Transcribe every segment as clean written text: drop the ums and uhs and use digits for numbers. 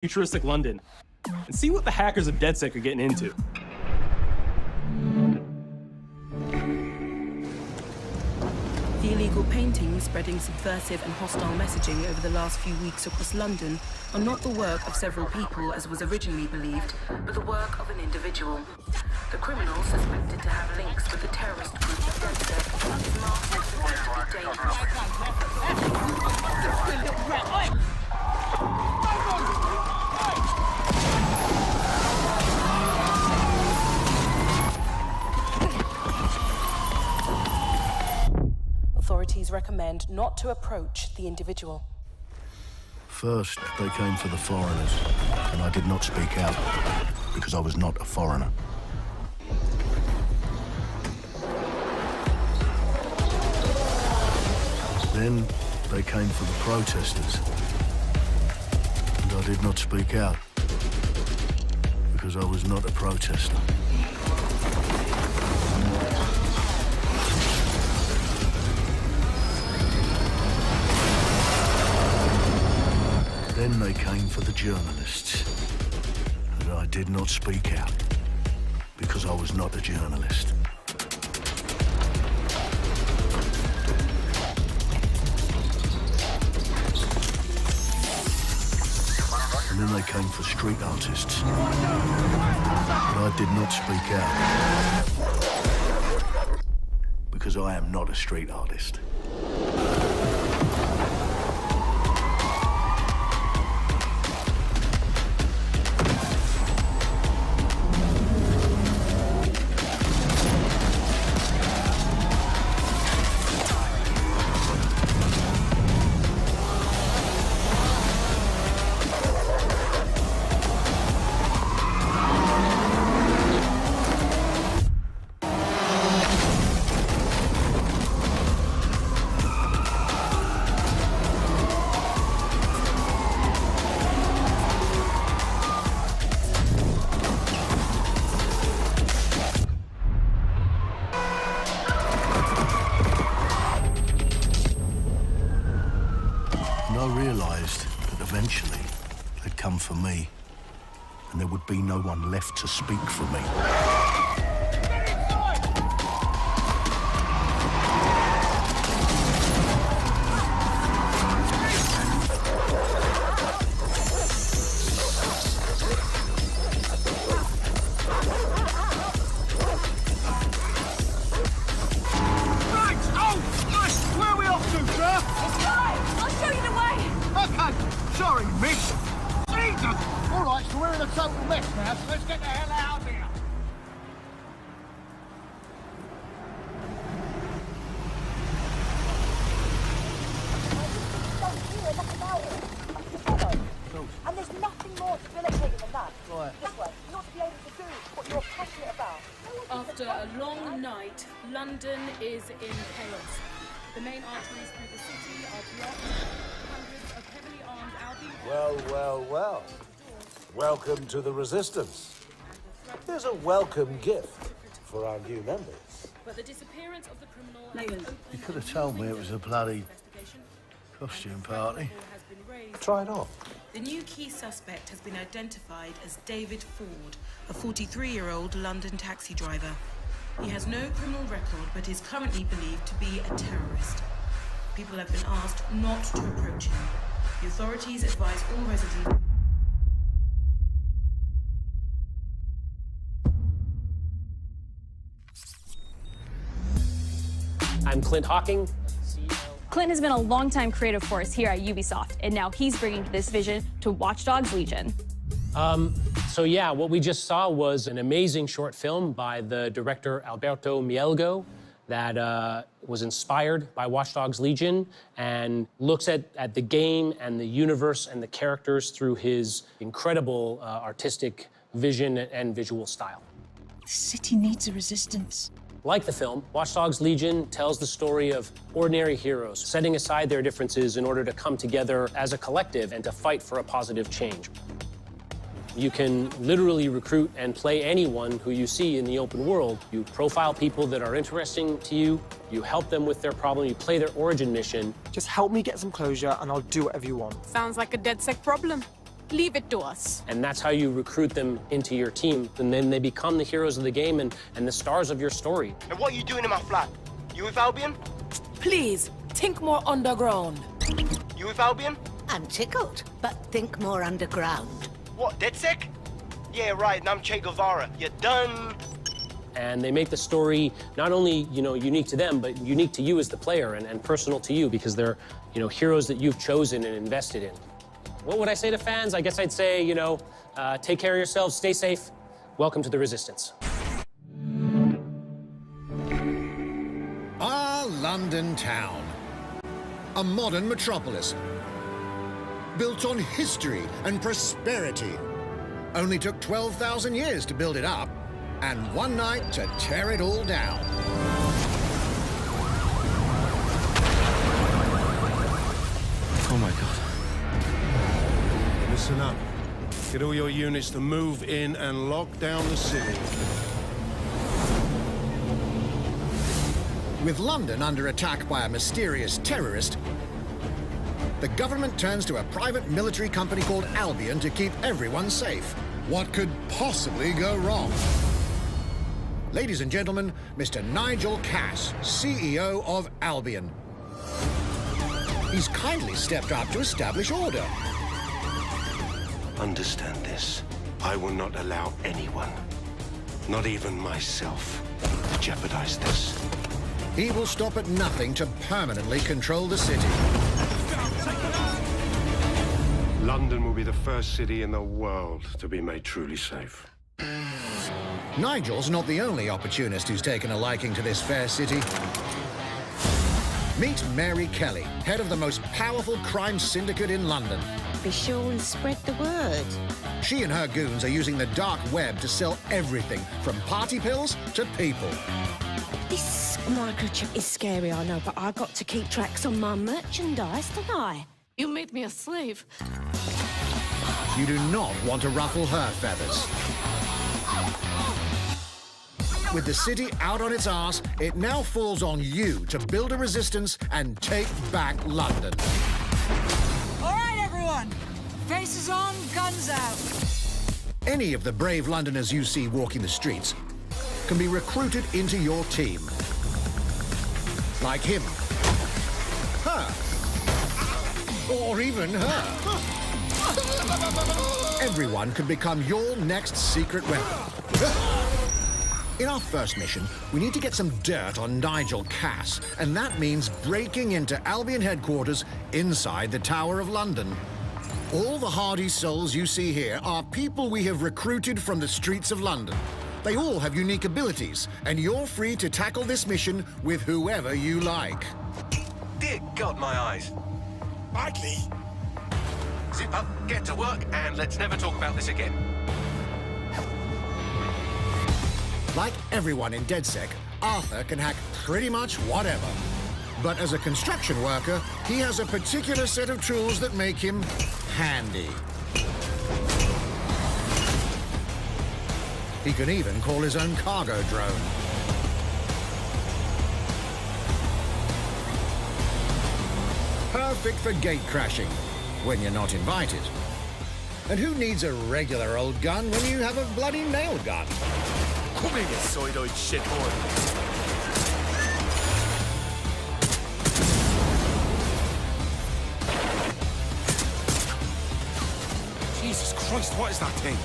futuristic London and see what the hackers of DedSec are getting into. The illegal paintings spreading subversive and hostile messaging over the last few weeks across London are not the work of several people as was originally believed, but the work of an individual. The criminal suspected to have links with the terrorist group DedSec is masked as to be dangerous. Authorities recommend not to approach the individual. First, they came for the foreigners, and I did not speak out because I was not a foreigner. Then, they came for the protesters, and I did not speak out because I was not a protester. Then they came for the journalists, and I did not speak out because I was not a journalist. And then they came for street artists, but I did not speak out because I am not a street artist. I realised that eventually they'd come for me, and there would be no one left to speak for me. Sorry, miss. Jesus! All right, so we're in a total mess now, so let's get the hell out of here. And there's nothing more debilitating than that. Right. This way, not to be able to do what you're passionate about. After a long night, London is in chaos. The main arteries through the city are blocked. Hundreds of heavily armed Albion... Well, well, well. Welcome to the Resistance. Here's a welcome gift for our new members. But the disappearance of the criminal... You could have told me it was a bloody costume party. Try it on. The new key suspect has been identified as David Ford, a 43-year-old London taxi driver. He has no criminal record, but is currently believed to be a terrorist. People have been asked not to approach him. The authorities advise all residents... I'm Clint Hocking. Clint has been a longtime creative force here at Ubisoft, and now he's bringing this vision to Watch Dogs Legion. So yeah, what we just saw was an amazing short film by the director Alberto Mielgo that was inspired by Watch Dogs Legion and looks at the game and the universe and the characters through his incredible artistic vision and visual style. The city needs a resistance. Like the film, Watch Dogs Legion tells the story of ordinary heroes setting aside their differences in order to come together as a collective and to fight for a positive change. You can literally recruit and play anyone who you see in the open world. You profile people that are interesting to you, you help them with their problem, you play their origin mission. Just help me get some closure and I'll do whatever you want. Sounds like a DedSec problem. Leave it to us. And that's how you recruit them into your team. And then they become the heroes of the game and the stars of your story. And what are you doing in my flat? You with Albion? Please, think more underground. You with Albion? I'm tickled, but think more underground. What, DedSec? Yeah, right, and I'm Che Guevara. You're done. And they make the story not only, unique to them, but unique to you as the player and personal to you because they're, heroes that you've chosen and invested in. What would I say to fans? I guess I'd say, take care of yourselves, stay safe. Welcome to the Resistance. Our London town. A modern metropolis. Built on history and prosperity. Only took 12,000 years to build it up, and one night to tear it all down. Oh my God. Listen up. Get all your units to move in and lock down the city. With London under attack by a mysterious terrorist, the government turns to a private military company called Albion to keep everyone safe. What could possibly go wrong? Ladies and gentlemen, Mr. Nigel Cass, CEO of Albion. He's kindly stepped up to establish order. Understand this. I will not allow anyone, not even myself, to jeopardize this. He will stop at nothing to permanently control the city. London will be the first city in the world to be made truly safe. Nigel's not the only opportunist who's taken a liking to this fair city. Meet Mary Kelly, head of the most powerful crime syndicate in London. Be sure and spread the word. She and her goons are using the dark web to sell everything from party pills to people. This microchip is scary, I know, but I got to keep tracks on my merchandise, don't I? You made me a slave. You do not want to ruffle her feathers. With the city out on its arse, it now falls on you to build a resistance and take back London. All right, everyone. Faces on, guns out. Any of the brave Londoners you see walking the streets can be recruited into your team. Like him. Her. Or even her. Everyone can become your next secret weapon. In our first mission, we need to get some dirt on Nigel Cass, and that means breaking into Albion headquarters inside the Tower of London. All the hardy souls you see here are people we have recruited from the streets of London. They all have unique abilities, and you're free to tackle this mission with whoever you like. Dear God, my eyes. Idly. Zip up, get to work, and let's never talk about this again. Like everyone in DedSec, Arthur can hack pretty much whatever. But as a construction worker, he has a particular set of tools that make him handy. He can even call his own cargo drone. Perfect for gate crashing, when you're not invited. And who needs a regular old gun when you have a bloody nail gun? Come in, you soidoid shithorn. Jesus Christ, what is that thing?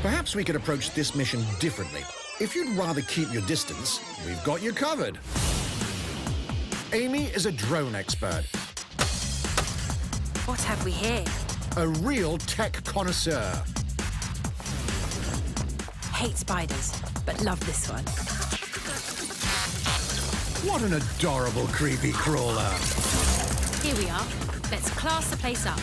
Perhaps we could approach this mission differently. If you'd rather keep your distance, we've got you covered. Amy is a drone expert. What have we here? A real tech connoisseur. Hate spiders, but love this one. What an adorable creepy crawler. Here we are. Let's class the place up.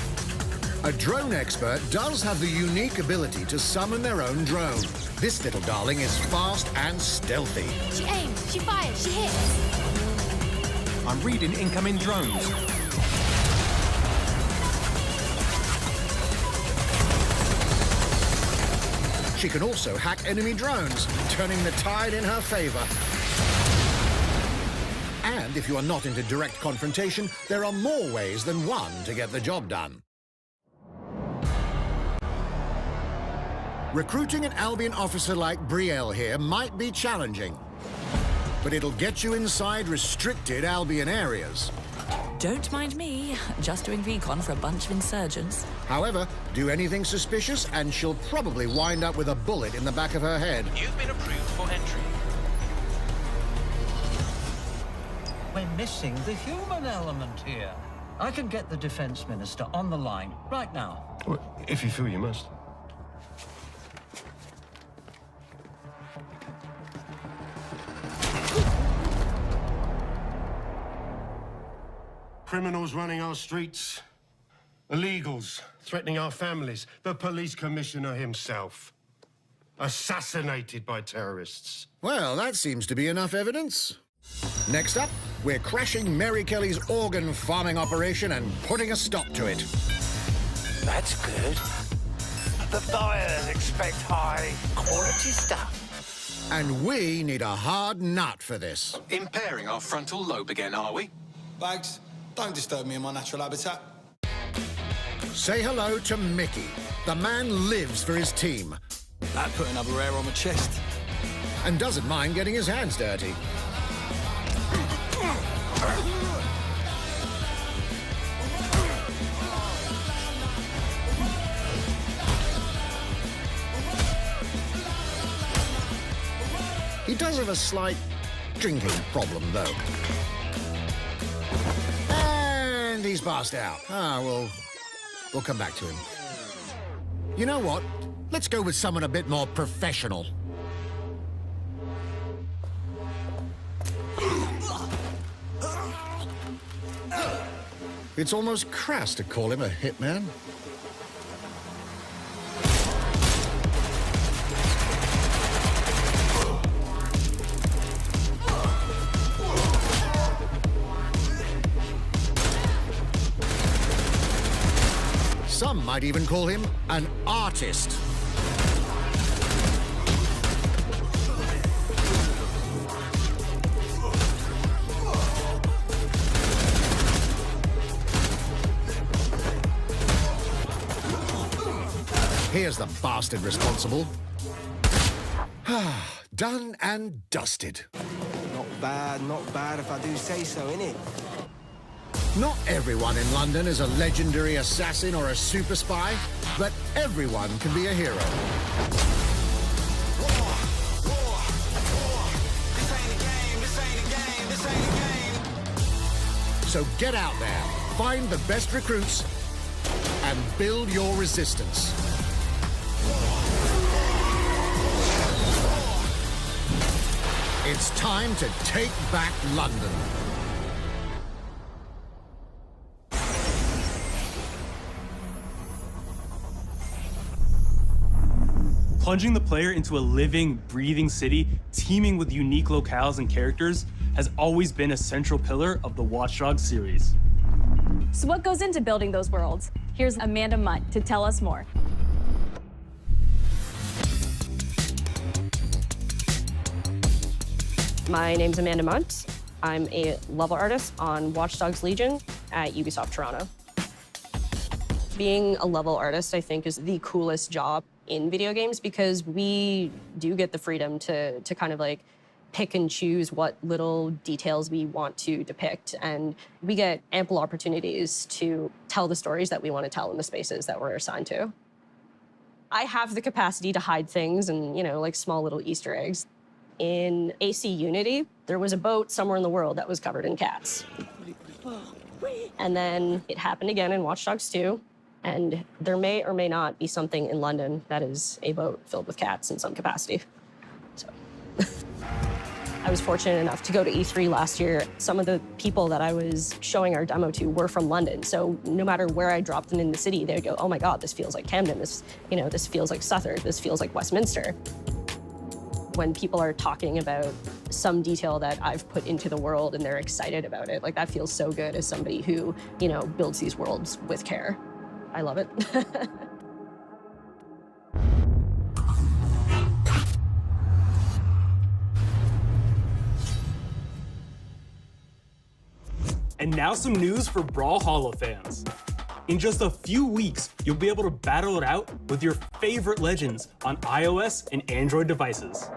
A drone expert does have the unique ability to summon their own drone. This little darling is fast and stealthy. She aims, she fires, she hits. I'm reading incoming drones. She can also hack enemy drones, turning the tide in her favor. And if you are not into direct confrontation, there are more ways than one to get the job done. Recruiting an Albion officer like Brielle here might be challenging, but it'll get you inside restricted Albion areas. Don't mind me, just doing recon for a bunch of insurgents. However, do anything suspicious and she'll probably wind up with a bullet in the back of her head. You've been approved for entry. We're missing the human element here. I can get the Defense Minister on the line right now. Well, if you feel you must. Criminals running our streets, illegals threatening our families, the police commissioner himself, assassinated by terrorists. Well, that seems to be enough evidence. Next up, we're crashing Mary Kelly's organ farming operation and putting a stop to it. That's good. The buyers expect high-quality stuff. And we need a hard nut for this. Impairing our frontal lobe again, are we? Bags, don't disturb me in my natural habitat. Say hello to Mickey. The man lives for his team. That put another hair on my chest. And doesn't mind getting his hands dirty. He does have a slight drinking problem, though. And he's passed out. We'll come back to him. You know what? Let's go with someone a bit more professional. It's almost crass to call him a hitman. Some might even call him an artist. Here's the bastard responsible. Done and dusted. Not bad if I do say so, innit? Not everyone in London is a legendary assassin or a super spy, but everyone can be a hero. So get out there, find the best recruits, and build your resistance. It's time to take back London. Plunging the player into a living, breathing city teeming with unique locales and characters has always been a central pillar of the Watch Dogs series. So what goes into building those worlds? Here's Amanda Munt to tell us more. My name's Amanda Munt. I'm a level artist on Watch Dogs Legion at Ubisoft Toronto. Being a level artist, I think, is the coolest job in video games because we do get the freedom to kind of like pick and choose what little details we want to depict. And we get ample opportunities to tell the stories that we want to tell in the spaces that we're assigned to. I have the capacity to hide things and, you know, like small little Easter eggs. In AC Unity, there was a boat somewhere in the world that was covered in cats. And then it happened again in Watch Dogs 2. And there may or may not be something in London that is a boat filled with cats in some capacity. So I was fortunate enough to go to E3 last year. Some of the people that I was showing our demo to were from London. So no matter where I dropped them in the city, they'd go, oh my God, this feels like Camden. This feels like Southwark. This feels like Westminster. When people are talking about some detail that I've put into the world and they're excited about it, like that feels so good as somebody who, builds these worlds with care. I love it. And now some news for Brawlhalla fans. In just a few weeks, you'll be able to battle it out with your favorite legends on iOS and Android devices.